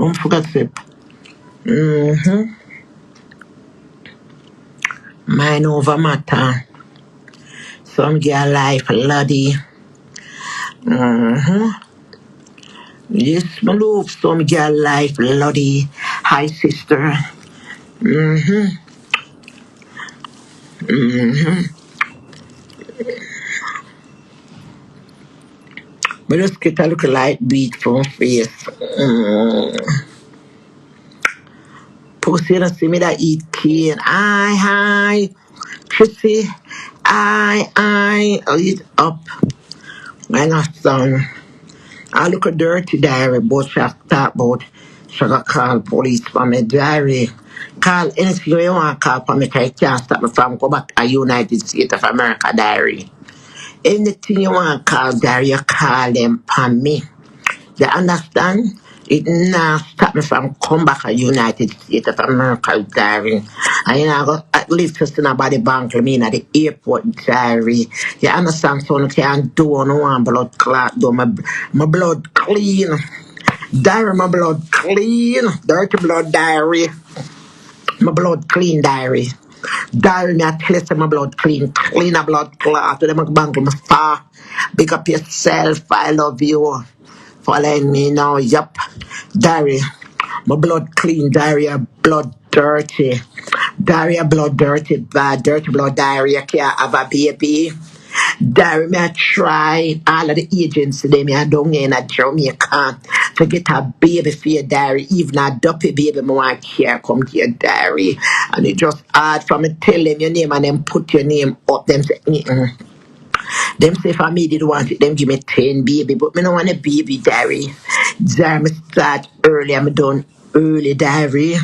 Don't forget it. Mind over matter. Some girl life bloody. Yes, my love. Some girl life bloody. Hi, sister. But just get a look light beat from face. Pussy, you see me that eat cane. Hi. Pussy. I eat up. My son. I look a dirty diary, but she have talk about she got call police for my diary. Call anything you want to call for me, because it can't stop me from go back to United States of America diary. Anything you want to call diary, you call them for me. You understand? It not stop me from come back to United States of America diary. And you know, I got at least just in about the bank, I mean at the airport diary. You understand? So I can't do no one blood clot, do my blood clean. Diary, my blood clean. Dirty blood diary. My blood clean diary. Diary, me I tell you, say my blood clean. Clean a blood clot. To them bank, my far. Big up yourself. I love you. Following me now, yup. Diary. My blood clean, diarrhea, blood dirty. Diarrhea, blood dirty, bad, dirty blood diarrhea, can't have a baby. Diarrhea, me I try all of the agency, they me I down in Jamaica to get a baby for your diarrhea, even a duppy baby, me want care come to your diarrhea. And it just hard for me tell them your name and then put your name up, them say, Them say for me did want it, them give me 10 baby, but me no want a baby diary. Diary me start early, I'm done early diary.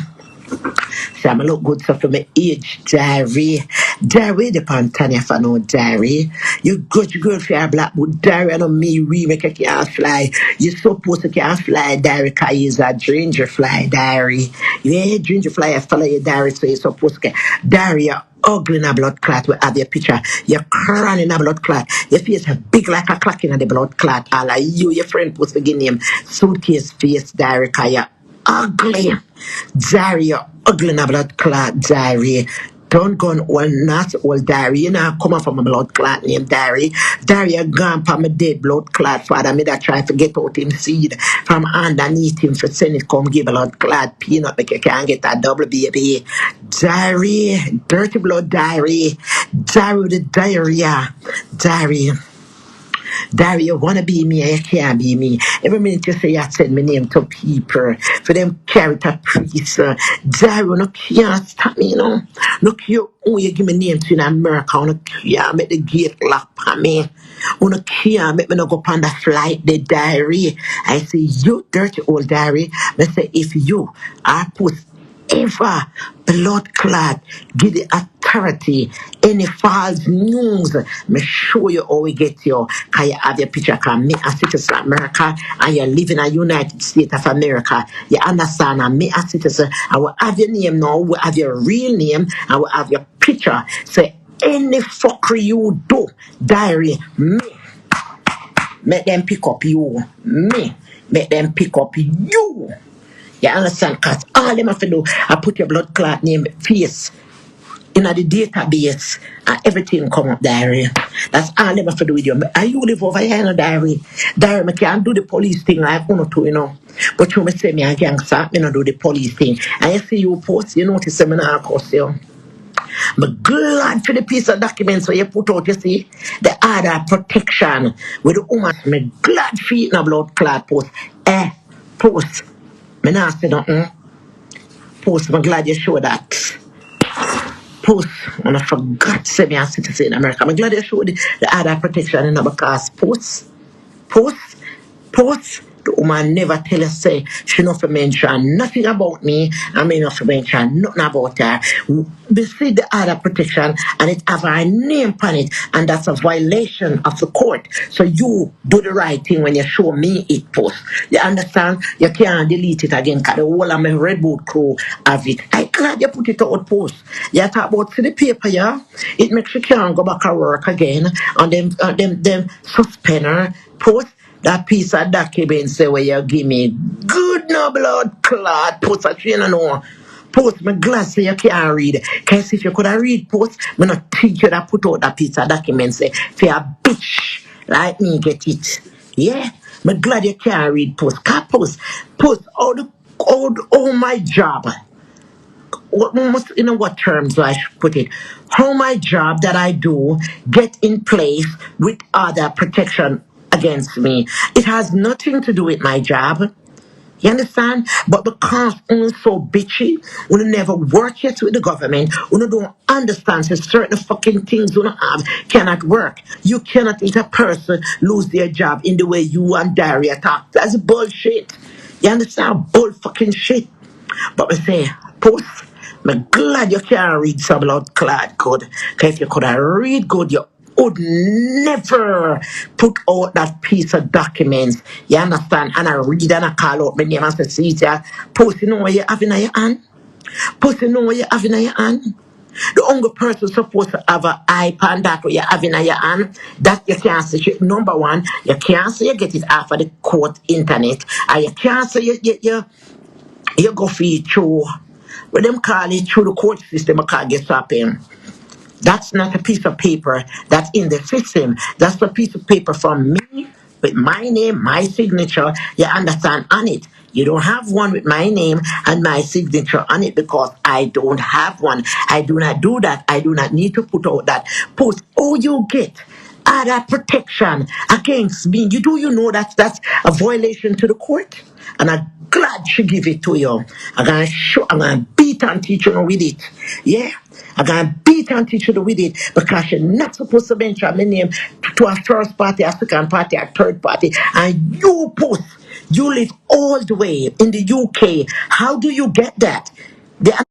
So I'm look good stuff for my age diary. Diary the Pantania for no diary. You good for your black but diary and on me remake I can't fly. You supposed to can't fly diary cause you's a ginger fly diary. You ain't ginger fly I follow your diary so you're supposed to diary you're ugly in a blood clot we have your picture. You're crying in a blood clot. Your face is big like a clock in the blood clot. All of you, your friend post to give name suitcase face diary cause you're ugly. Diary, you're ugly in a blood clot diary. Don't go on all not all diary. You know, come from a blood clot named diary. Diary, you gone from a dead blood clot father. Me that try to get out him seed from underneath him for send it come give blood clot peanut because you can't get that double baby. Diary, dirty blood diary. Diary with the diarrhea. Diary. Diary, you wanna be me and you can't be me. Every minute you say you send my name to people for them character priest. Diary, no can't stop me, you know. Look you, oh, you give me name to in America, no can't make the gate lock for me. No can't make me no go on the flight, the diary. I say, you dirty old diary. I say, if you are put ever blood clot give the authority any false news me show you how we get you cause you have your picture cause me a citizen of America and you live in a United States of America you understand and me a citizen I will have your name now we have your real name and we have your picture so any fuckery you do diary me make them pick up you me make them pick up you. You understand? Because all them have to do, I put your blood clot name, face in the database, and everything come up diary. That's all them have to do with you. Are you live over here in a diary? Diary, I can't do the police thing like one or two, you know. But you may say me a gangster, me not do the police thing. And you see you post, you notice me not cost you. But glad for the piece of documents where you put out, you see, the order protection with the woman. Me glad for it in a blood clot post. Post. Me not say nothing. Post, I'm glad you showed that. Post, and I forgot to say me a citizen in America. I'm glad you showed the other protection in because post, the woman never tell us say she not to mention nothing about me, I mean not to mention nothing about her. We see the other protection and it have her name on it and that's a violation of the court. So you do the right thing when you show me it post. You understand? You can't delete it again because the whole of my Red Boot crew have it. I glad you put it out post. You talk about see the paper, yeah? It makes you can't go back and work again and them suspend her post. That piece of document say where you give me good good no blood clot. Post a train and no. Post my glass so you can't read. Cause if you could have read post, me not teach you that put out that piece of document say for a bitch like me get it. Yeah? Me glad you can't read post. Can't post all my job. What terms do I put it? How my job that I do get in place with other protection against me. It has nothing to do with my job. You understand? But because we're so bitchy, we never work yet with the government, we don't understand so certain fucking things we don't have cannot work. You cannot let a person lose their job in the way you and Daria talk. That's bullshit. You understand? Bull fucking shit. But we say, post, I'm glad you can't read some blood clad good. Because if you could have read good, you would never put out that piece of documents. You understand? And I read and I call out my name and say, Cyah, post, you know what you have in your hand? Post, you know what you have in your hand? The only person supposed to have an iPad that what you have in your hand, that you can't see. Number one, you can't say you get it off of the court internet. And you can't say you go feed through, when them call it through the court system, I can't get stopping. That's not a piece of paper that's in the system. That's a piece of paper from me with my name, my signature, you understand, on it. You don't have one with my name and my signature on it because I don't have one. I do not do that. I do not need to put out that post. All you get other protection against me. You know that's a violation to the court? And I'm glad she give it to you. I'm gonna beat and teach you with it. Yeah. I'm gonna beat and teach you with it because you're not supposed to mention my name to a first party, a second party, a third party. And you post, you live all the way in the UK. How do you get that? The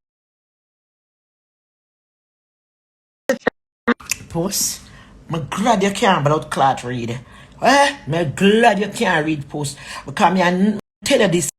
post. I'm glad you can't blood clot read. I'm glad you can't read post. Because I tell you this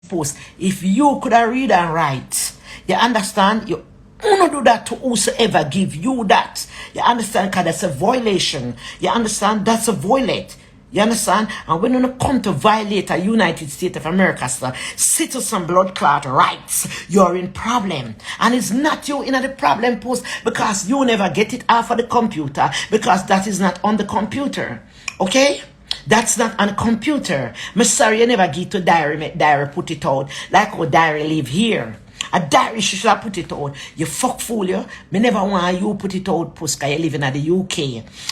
post. If you could have read and write, you understand? You don't do that to whosoever give you that. You understand? Because that's a violation. You understand? That's a violate. You understand? And when you come to violate a United States of America, citizen blood clot rights, you're in problem. And it's not you in the problem post because you never get it off of the computer because that is not on the computer. Okay? That's not on a computer. I'm sorry you never get to diary, make diary put it out. Like how diary live here. A diary she should have put it out. You fuck fool you. Me never want you put it out post because you live in the UK.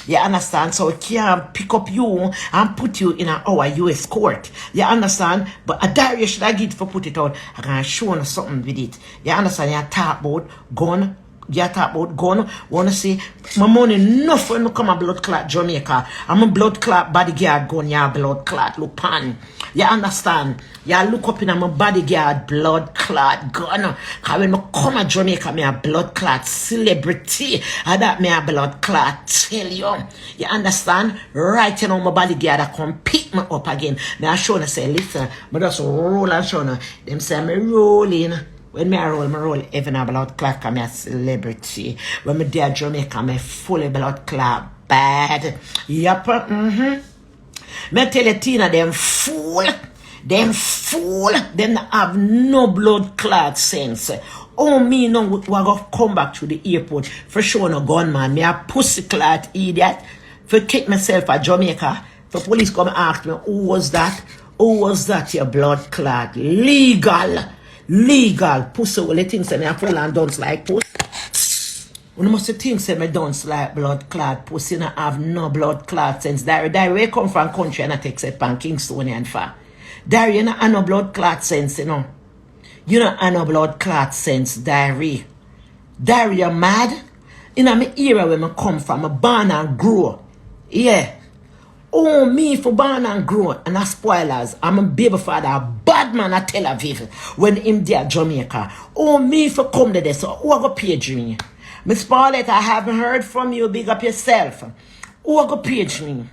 You understand? So we can't pick up you and put you in our US court. You understand? But a diary should have get for put it out. I can show you something with it. You understand? You talk about gun. You talk about gun. Wanna see my money enough when I come a blood clot Jamaica. I'm a blood clot bodyguard gun, yeah, blood clot look pan. You understand? You look up in my bodyguard blood clot gun. Cause when I come a Jamaica, me a blood clot celebrity. And that me a blood clot tell you. You understand? Right now my bodyguard I come pick me up again. Me I show you say, listen, me just roll and show you. Them say me rolling. When me roll even a blood clot, I'm a celebrity. When me there Jamaica, I'm fully blood clot bad. Yup, Me tell you, Tina, them fool, them have no blood clot sense. Oh, me no, we go come back to the airport for sure no gunman. Me a pussy clot idiot. For kick myself at Jamaica. For police come ask me, who was that? Who was that, your blood clot? Legal pussy will the things say me a full and dance like puss. You must think say me dance like blood clot pussy not have no blood clot sense. Dari where come from country and I take set pan Kingstonian far. Dari you not have no blood clot sense, you know. You not have no blood clot sense, Dari. Dari you mad? In my era where I come from, I born and grow. Yeah. Oh, me for born and grow and a spoilers. I'm a baby father, a bad man at Tel Aviv when him there Jamaica. Oh, me for come to this. So who go page me? Miss Paulette, I haven't heard from you. Big up yourself. Who go page me?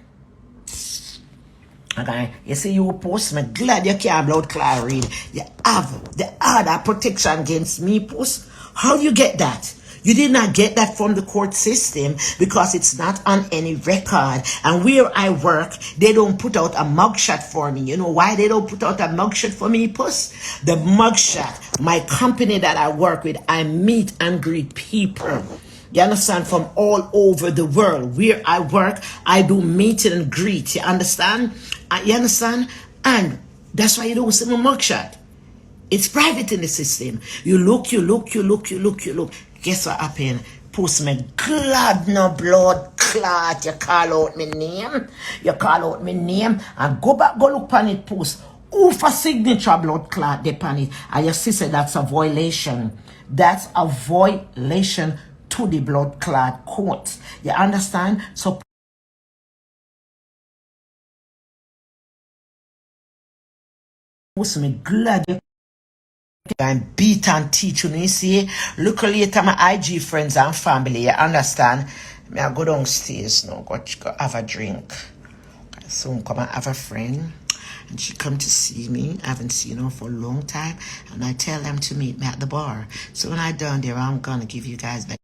Okay, you see you post me. Glad you can't blood clot read. You have the other protection against me post. How you get that? You did not get that from the court system because it's not on any record. And where I work, they don't put out a mugshot for me. You know why they don't put out a mugshot for me, puss? The mugshot, my company that I work with, I meet and greet people. You understand? From all over the world. Where I work, I do meet and greet. You understand? You understand? And that's why you don't see my mugshot. It's private in the system. You look. Guess what happened? Post me glad no blood clot. You call out my name. You call out my name and go back, go look on it post. Who for signature blood clot they pan it? And your sister, that's a violation. That's a violation to the blood clot court. You understand? So post me glad you and beat and teach you see. Look later my IG friends and family, you understand? Me I go downstairs now, go have a drink. Soon come and have a friend. And she come to see me. I haven't seen her for a long time. And I tell them to meet me at the bar. So when I down there, I'm gonna give you guys back.